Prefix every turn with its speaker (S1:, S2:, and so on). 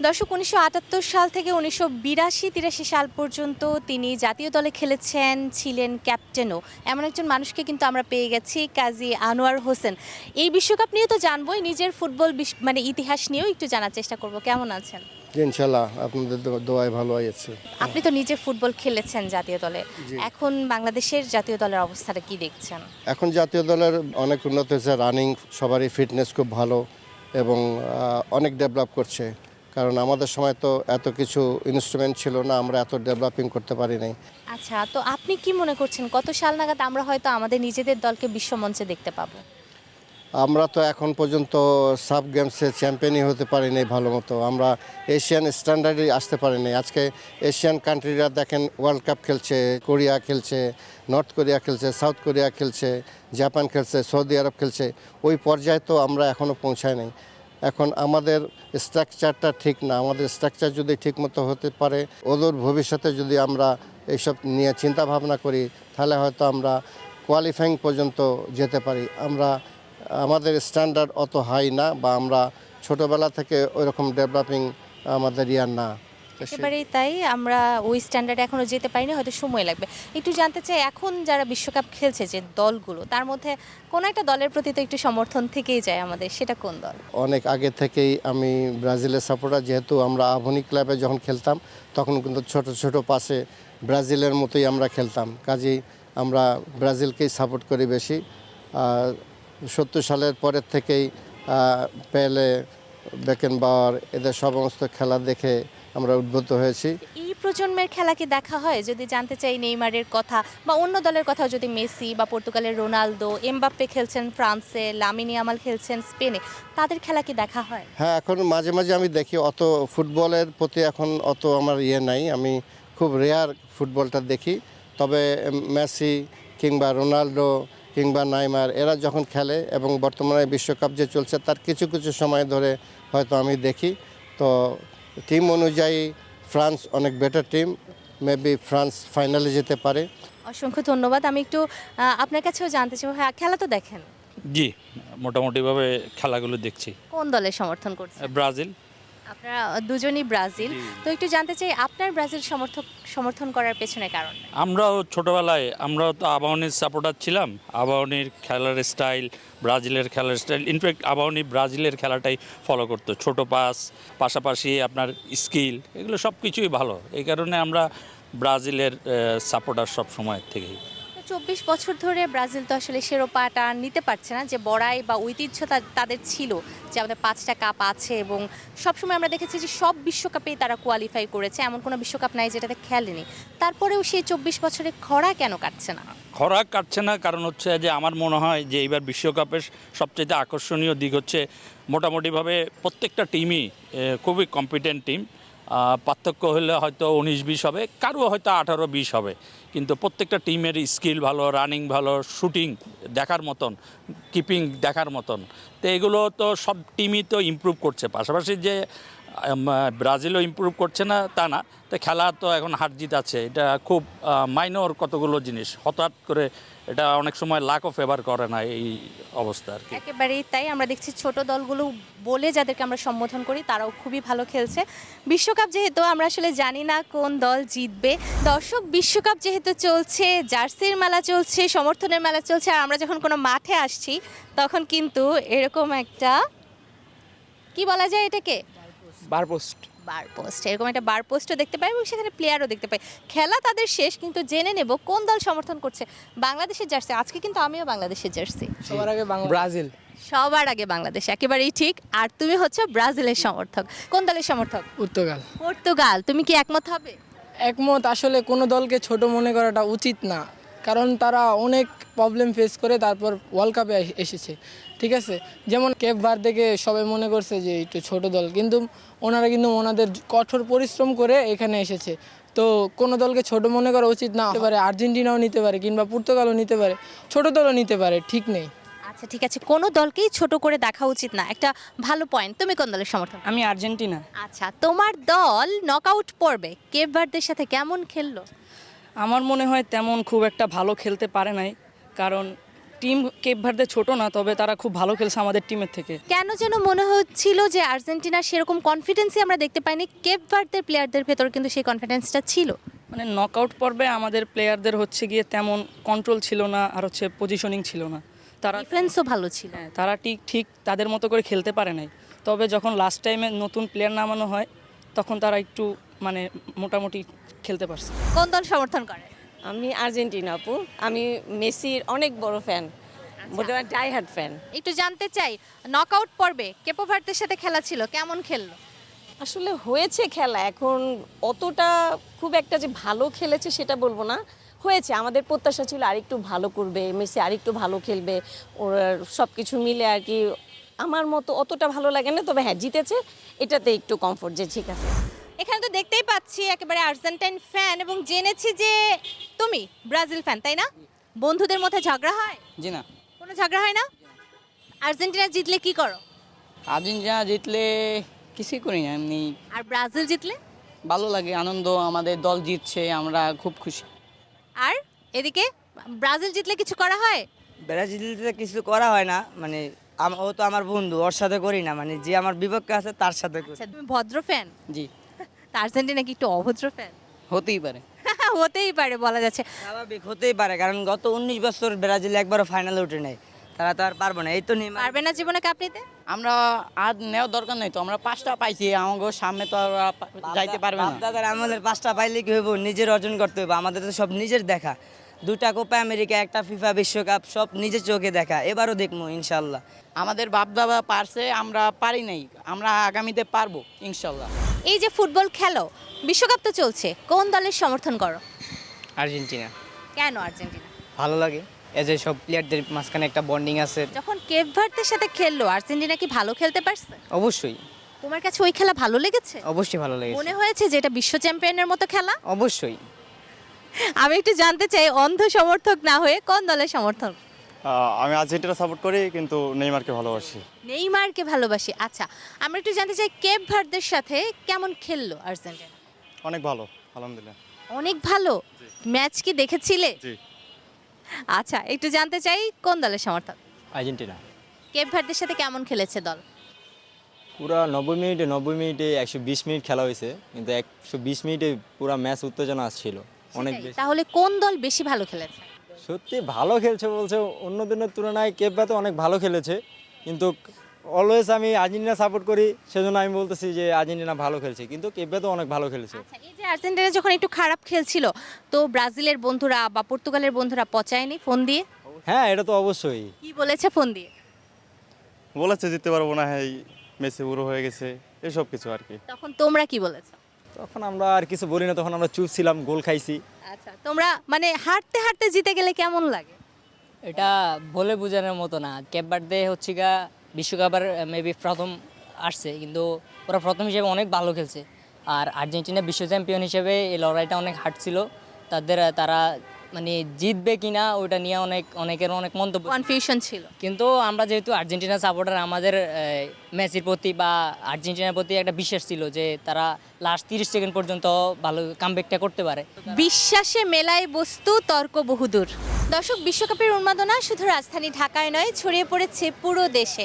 S1: দর্শক ১৯৭৮ সাল থেকে ১৯৮২-৮৩ সাল পর্যন্ত তিনি জাতীয় দলে খেলেছেন, ছিলেন ক্যাপ্টেনও। এমন একজন মানুষকে কিন্তু আমরা পেয়ে গেছি, কাজী আনোয়ার হোসেন। এই বিশ্বকাপ নিয়ে তো জানবই, নিজের ফুটবল মানে ইতিহাস নিয়েও একটু জানার চেষ্টা করব। কেমন আছেন?
S2: ইনশাল্লাহ আপনাদের দোয়ায় ভালো আছে।
S1: আপনি তো নিজে ফুটবল খেলেছেন জাতীয় দলে, এখন বাংলাদেশের জাতীয় দলের অবস্থাটা কি দেখছেন?
S2: এখন জাতীয় দলের অনেক উন্নত হয়েছে, রানিং সবারই ফিটনেস খুব ভালো এবং অনেক ডেভেলপ করছে। কারণ আমাদের সময় তো এত কিছু ইনস্ট্রুমেন্ট ছিল না, আমরা এত ডেভেলপিং করতে পারি নাই।
S1: আচ্ছা, তো আপনি কি মনে করছেন কত সাল নাগাদ আমরা হয়তো আমাদের নিজেদের দলকে বিশ্বমঞ্চে দেখতে পাবো?
S2: আমরা তো এখন পর্যন্ত সাব গেমসে চ্যাম্পিয়নই হতে পারিনি ভালো মতো, আমরা এশিয়ান স্ট্যান্ডার্ডে আসতে পারিনি। আজকে এশিয়ান কান্ট্রিরা দেখেন ওয়ার্ল্ড কাপ খেলছে, কোরিয়া খেলছে, নর্থ কোরিয়া খেলছে, সাউথ কোরিয়া খেলছে, জাপান খেলছে, সৌদি আরব খেলছে। ওই পর্যায়ে তো আমরা এখনও পৌঁছাই নাই। এখন আমাদের স্ট্রাকচারটা ঠিক না, আমাদের স্ট্রাকচার যদি ঠিকমতো হতে পারে, ওদের ভবিষ্যতে যদি আমরা এইসব নিয়ে চিন্তা ভাবনা করি, তাহলে হয়তো আমরা কোয়ালিফাইং পর্যন্ত যেতে পারি। আমাদের স্ট্যান্ডার্ড অত হাই না, বা আমরা ছোটোবেলা থেকে ওইরকম ডেভেলপিং আমাদের ইয়ার না।
S1: একেবারেই তাই, আমরা ওই স্ট্যান্ডার্ডে এখনও যেতে পারিনি, হয়তো সময় লাগবে। একটু জানতে চাই, এখন যারা বিশ্বকাপ খেলছে যে দলগুলো, তার মধ্যে কোনো একটা দলের প্রতি তো একটু সমর্থন থেকেই যায় আমাদের, সেটা কোন দল?
S2: অনেক আগে থেকেই আমি ব্রাজিলের সাপোর্টার, যেহেতু আমরা আধুনিক ক্লাবে যখন খেলতাম তখন কিন্তু ছোট ছোট পাশে ব্রাজিলের মতোই আমরা খেলতাম, কাজেই আমরা ব্রাজিলকেই সাপোর্ট করি বেশি। ৭০ সালের পরের থেকেই পেলে, বেকেনবাওয়ার, এদের সমস্ত খেলা দেখে আমরা উদ্বুদ্ধ হয়েছি।
S1: এই প্রজন্মের খেলা কি দেখা হয়? যদি জানতে চাই নেইমারের কথা, বা অন্য দলের কথাও, যদি মেসি বা পর্তুগালের রোনালদো, এমবাপ্পে খেলছেন ফ্রান্সে, লামিন ইয়ামাল খেলছেন স্পেনে, তাদের খেলা কি দেখা হয়?
S2: হ্যাঁ, এখন মাঝে মাঝে আমি দেখি, অত ফুটবলের প্রতি এখন অত আমার নাই, আমি খুব রেয়ার ফুটবলটা দেখি। তবে মেসি কিংবা রোনাল্ডো কিংবা নেইমার এরা যখন খেলে, এবং বর্তমানে বিশ্বকাপ যে চলছে তার কিছু কিছু সময় ধরে হয়তো আমি দেখি। তো টিম অনুযায়ী ফ্রান্স অনেক বেটার টিম, মেবি ফ্রান্স ফাইনালে যেতে পারে।
S1: অসংখ্য ধন্যবাদ। আমি একটু আপনার কাছেও জানতে চাই, হ্যাঁ খেলা তো দেখেন,
S3: জি, মোটামুটিভাবে খেলাগুলো দেখছি।
S1: কোন দলের সমর্থন করছেন?
S3: ব্রাজিল।
S1: আপনারা দুজনই ব্রাজিল। তো একটু জানতে চাই, আপনার ব্রাজিল সমর্থন করার পেছনে কারণ?
S3: আমরাও ছোটোবেলায় আমরাও তো আবাহনীর সাপোর্টার ছিলাম। আবাহনীর খেলার স্টাইল, ব্রাজিলের খেলার স্টাইল, ইনফ্যাক্ট আবাহনী ব্রাজিলের খেলাটাই ফলো করতো। ছোটো পাস, পাশাপাশি আপনার স্কিল, এগুলো সব কিছুই ভালো। এই কারণে আমরা ব্রাজিলের সাপোর্টার সব সময়ের থেকেই।
S1: ২৪ বছর ধরে ব্রাজিল তো আসলে শিরোপাটা নিতে পারছে না, যে বড়াই বা ঐতিহ্য তাদের ছিল, যে আমাদের 5টা কাপ আছে, এবং সবসময় আমরা দেখেছি যে সব বিশ্বকাপেই তারা কোয়ালিফাই করেছে, এমন কোনো বিশ্বকাপ নাই যেটাতে খেলেনি। তারপরেও সেই 24 বছরে খরা কেন কাটছে না?
S3: খরা কাটছে না কারণ হচ্ছে যে আমার মনে হয় যে এইবার বিশ্বকাপের সবচেয়ে আকর্ষণীয় দিক হচ্ছে মোটামুটিভাবে প্রত্যেকটা টিমই খুবই কম্পিটেন্ট টিম। পার্থক্য হলে হয়তো 19-20 হবে, কারো হয়তো 18-20 হবে, কিন্তু প্রত্যেকটা টিমের স্কিল ভালো, রানিং ভালো, শুটিং দেখার মতন, কিপিং দেখার মতন। তো এগুলো তো সব টিমই তো ইমপ্রুভ করছে, পাশাপাশি যে ব্রাজিলও ইমপ্রুভ করছে না তা না। তো খেলা তো এখন হার জিত আছে, এটা খুব মাইনর কতগুলো জিনিস, হঠাৎ করে এটা অনেক সময় লাকও ফেভার করে না এই অবস্থা আর কি।
S1: একেবারেই তাই, আমরা দেখছি ছোট দলগুলো বলে যাদেরকে আমরা সম্বোধন করি তারাও খুবই ভালো খেলছে। বিশ্বকাপ যেহেতু, আমরা আসলে জানি না কোন দল জিতবে। দর্শক, বিশ্বকাপ যেহেতু চলছে, জার্সির মেলা চলছে, সমর্থনের মেলা চলছে, আর আমরা যখন কোনো মাঠে আসছি তখন কিন্তু এরকম একটা, কি বলা যায় এটাকে, বার পোস্ট, এরকম একটা বার পোস্টও দেখতে পাই, এবং সেখানে প্লেয়ারও দেখতে পাই। খেলা তাদের শেষ, কিন্তু জেনে নেব কোন দল সমর্থন করছে। বাংলাদেশের জার্সি, আজকে কিন্তু আমিও বাংলাদেশের জার্সি।
S4: সবার আগে ব্রাজিল।
S1: সবার আগে বাংলাদেশ, একেবারেই ঠিক। আর তুমি হচ্ছে ব্রাজিলের সমর্থক, কোন দলের সমর্থক?
S4: পর্তুগাল।
S1: পর্তুগাল। তুমি কি একমত হবে?
S4: একমত। আসলে কোনো দলকে ছোট মনে করাটা উচিত না, কারণ তারা অনেক প্রবলেম ফেস করে তারপর ওয়ার্ল্ড কাপে এসেছে। ঠিক আছে, যেমন কেপ ভার্দেকে সবাই মনে করছে যে একটু ছোট দল, কিন্তু ওনারা কিন্তু ওনাদের কঠোর পরিশ্রম করে এখানে এসেছে। তো কোনো দলকে ছোট মনে করা উচিত না। হতে পারে আর্জেন্টিনাও নিতে পারে, কিংবা পর্তুগালও নিতে পারে, ছোট দলও নিতে পারে, ঠিক নেই।
S1: আচ্ছা ঠিক আছে, কোনো দলকেই ছোট করে দেখা উচিত না, একটা ভালো পয়েন্ট। তুমি কোন দলের সমর্থক?
S4: আমি আর্জেন্টিনা।
S1: আচ্ছা, তোমার দল নকআউট পর্বে কেপ ভার্দের সাথে কেমন খেললো?
S5: আমার মনে হয় তেমন খুব একটা ভালো খেলতে পারে নাই, কারণ টিম কেপ ভার্দে ছোট না, তবে তারা খুব ভালো খেলছে আমাদের টিমের থেকে।
S1: কেন যেন মনে হচ্ছিল যে আর্জেন্টিনার সেরকম কনফিডেন্সই আমরা দেখতে পাইনি, কেপ ভার্দের প্লেয়ারদের ভেতর কিন্তু সেই কনফিডেন্সটা ছিল।
S5: মানে নকআউট পর্বে আমাদের প্লেয়ারদের হচ্ছে গিয়ে তেমন কন্ট্রোল ছিল না, আর হচ্ছে পজিশনিং ছিল না। তারা
S1: ডিফেন্সও ভালো ছিল।
S5: হ্যাঁ, তারা ঠিক তাদের মতো করে খেলতে পারে নাই। তবে যখন লাস্ট টাইমে নতুন প্লেয়ার নামানো হয় তখন তারা একটু মানে মোটামুটি খেলতে পারছে।
S1: কোন দল সমর্থন করে?
S6: আমি আর্জেন্টিনা আপু, আমি মেসির অনেক বড় ফ্যান, বলতে পারেন ডাই হার্ড ফ্যান।
S1: একটু জানতে চাই, নকআউট পর্বে কেপো ভার্দের সাথে খেলা ছিল, কেমন খেললো?
S6: আসলে হয়েছে খেলা, এখন অতটা খুব একটা যে ভালো খেলেছে সেটা বলবো না, হয়েছে। আমাদের প্রত্যাশা ছিল আরেকটু ভালো করবে, মেসি আরেকটু ভালো খেলবে, ওর সব কিছু মিলে আর কি আমার মতো অতটা ভালো লাগে না। তবে হ্যাঁ, জিতেছে, এটাতে একটু কমফোর্ট যে ঠিক আছে।
S1: এখানে তো দেখতেই পাচ্ছি একেবারে আর্জেন্টাইন ফ্যান, এবং জেনেছি যে তুমি ব্রাজিল ফ্যান, তাই না? বন্ধুদের মধ্যে ঝগড়া হয়?
S7: জি না,
S1: কোনো ঝগড়া হয় না? আর্জেন্টিনা জিতলে কি করো?
S7: আর্জেন্টিনা জিতলে কিছুই করি না, এমনি
S1: আর ব্রাজিল জিতলে?
S7: ভালো লাগে, আনন্দ, আমাদের দল জিতছে, আমরা খুব খুশি।
S1: আর এদিকে ব্রাজিল জিতলে কিছু করা হয়?
S8: ব্রাজিলতে কিছু করা হয় না, মানে ও তো আমার বন্ধু, ওর সাথে করি না, মানে যে আমার বিপক্ষে আছে তার সাথে করি।
S1: আচ্ছা, তুমি ভদ্র ফ্যান?
S7: জি,
S1: তা আর্জেন্টিনা কি একটু অভদ্র ফ্যান?
S7: হতেই পারে।
S1: হতেই পারে, বলা যাচ্ছে।
S8: স্বাভাবিক হতেই পারে, কারণ গত 19 বছর ব্রাজিল একবারও ফাইনালে উঠে নাই, তারা তো আর পারবে না। এই তো নেইমার
S1: পারবে না জীবনে কাপ নিতে?
S7: আমরা আর নেওয়ার দরকার নেই তো, আমরা 5টা পাইছি, আমাকে সামনে তো আর যাইতে পারবে না।
S8: দাদার আমাদের 5টা পাইলে কি হইব, নিজের অর্জন করতে হইব। আমাদের তো সব নিজের দেখা, 2টা কোপা আমেরিকা, একটা ফিফা বিশ্বকাপ, সব নিজের চোখে দেখা। এবারও দেখবো ইনশাল্লাহ।
S7: আমাদের বাপ দাদা পারছে, আমরা পারি নাই, আমরা আগামীতে পারবো ইনশাল্লাহ।
S1: এই যে ফুটবল খেলো, বিশ্বকাপ তো চলছে, কোন দলের সমর্থন করো?
S9: আর্জেন্টিনা
S1: কেন আর্জেন্টিনা?
S9: ভালো লাগে, এজ এ সব প্লেয়ারদের মাঝখানে একটা বন্ডিং আছে।
S1: যখন কেপ ভার্দের সাথে খেললো, আর্জেন্টিনা কি ভালো খেলতে পারছে?
S9: অবশ্যই
S1: তোমার কাছে ওই খেলা ভালো লেগেছে?
S9: অবশ্যই ভালো লেগেছে,
S1: মনে হয়েছে যে এটা বিশ্ব চ্যাম্পিয়নের মতো খেলা?
S9: অবশ্যই।
S1: আমি একটু জানতে চাই, অন্ধ সমর্থক না হয়ে কোন দলের সমর্থক?
S10: আমি আর্জেন্টিনা সাপোর্ট করি, কিন্তু নেইমারকে ভালোবাসি।
S1: নেইমারকে ভালোবাসি। আচ্ছা, আমরা একটু জানতে চাই কেপ ভার্দের সাথে কেমন খেললো আর্জেন্টিনা?
S10: অনেক ভালো, আলহামদুলিল্লাহ।
S1: অনেক ভালো। ম্যাচ কি দেখেছিলে?
S10: জি।
S1: আচ্ছা, একটু জানতে চাই কোন দলের সমর্থক?
S11: আর্জেন্টিনা
S1: কেপ ভার্দের সাথে কেমন খেলেছে দল?
S11: পুরা 90 মিনিটে 120 মিনিট খেলা হয়েছে, কিন্তু 120 মিনিটে পুরা ম্যাচ উত্তেজনা ছিল অনেক
S1: সেটাই।
S11: বেশি।
S1: তাহলে কোন দল বেশি ভালো খেলেছে?
S11: সত্যি ভালো খেলছে বলছে, অন্য দিনের তুলনায় কেপ ভার্দে অনেক ভালো খেলেছে, কিন্তু অলওয়েজ আমি আর্জেন্টিনা সাপোর্ট করি, সেজন্য আমি বলতেছি যে আর্জেন্টিনা ভালো খেলছে, কিন্তু কেপ ভার্দে অনেক ভালো খেলেছে।
S1: আচ্ছা, এই যে আর্জেন্টিনা যখন একটু খারাপ খেলছিল, তো ব্রাজিলের বন্ধুরা বা পর্তুগালের বন্ধুরা পচায়নি ফোন দিয়ে?
S11: হ্যাঁ, এটা তো অবশ্যই।
S1: কি বলেছে ফোন দিয়ে?
S10: বলেছে জিততে পারবো না, হ্যাঁ মেসি বুড়ো হয়ে গেছে, এসব কিছু আর কি।
S1: তখন তোমরা কি বলেছো?
S11: তখন আমরা আর কিছু বলি না, তখন আমরা চুপ ছিলাম, গোল খাইছি।
S1: আচ্ছা, তোমরা মানে হাঁটতে হাঁটতে জিতে গেলে কেমন লাগে?
S12: এটা বলে বোঝানোর মতো না। কেপ ভার্দে হচ্ছে গা বিশ্বকাপের মেবি প্রথম আসছে, কিন্তু ওরা প্রথম হিসেবে অনেক ভালো খেলছে। আর আর্জেন্টিনা বিশ্ব চ্যাম্পিয়ন হিসেবে এই লড়াইটা অনেক হার্ড ছিল তারা মানে জিতবে কিনা ওইটা নিয়ে অনেকের অনেক মন্তব্য,
S1: কনফিউশন ছিল।
S12: কিন্তু আমরা যেহেতু আর্জেন্টিনা সাপোর্টার, আমাদের মেসির প্রতি বা আর্জেন্টিনার প্রতি একটা বিশ্বাস ছিল যে তারা লাস্ট 30 সেকেন্ড পর্যন্ত ভালো কামব্যাকটা করতে পারে।
S1: বিশ্বাসে মেলায় বস্তু, তর্ক বহুদূর। দর্শক, বিশ্বকাপের উন্মাদনা শুধু রাজধানী ঢাকায় নয়, ছড়িয়ে পড়েছে পুরো দেশে।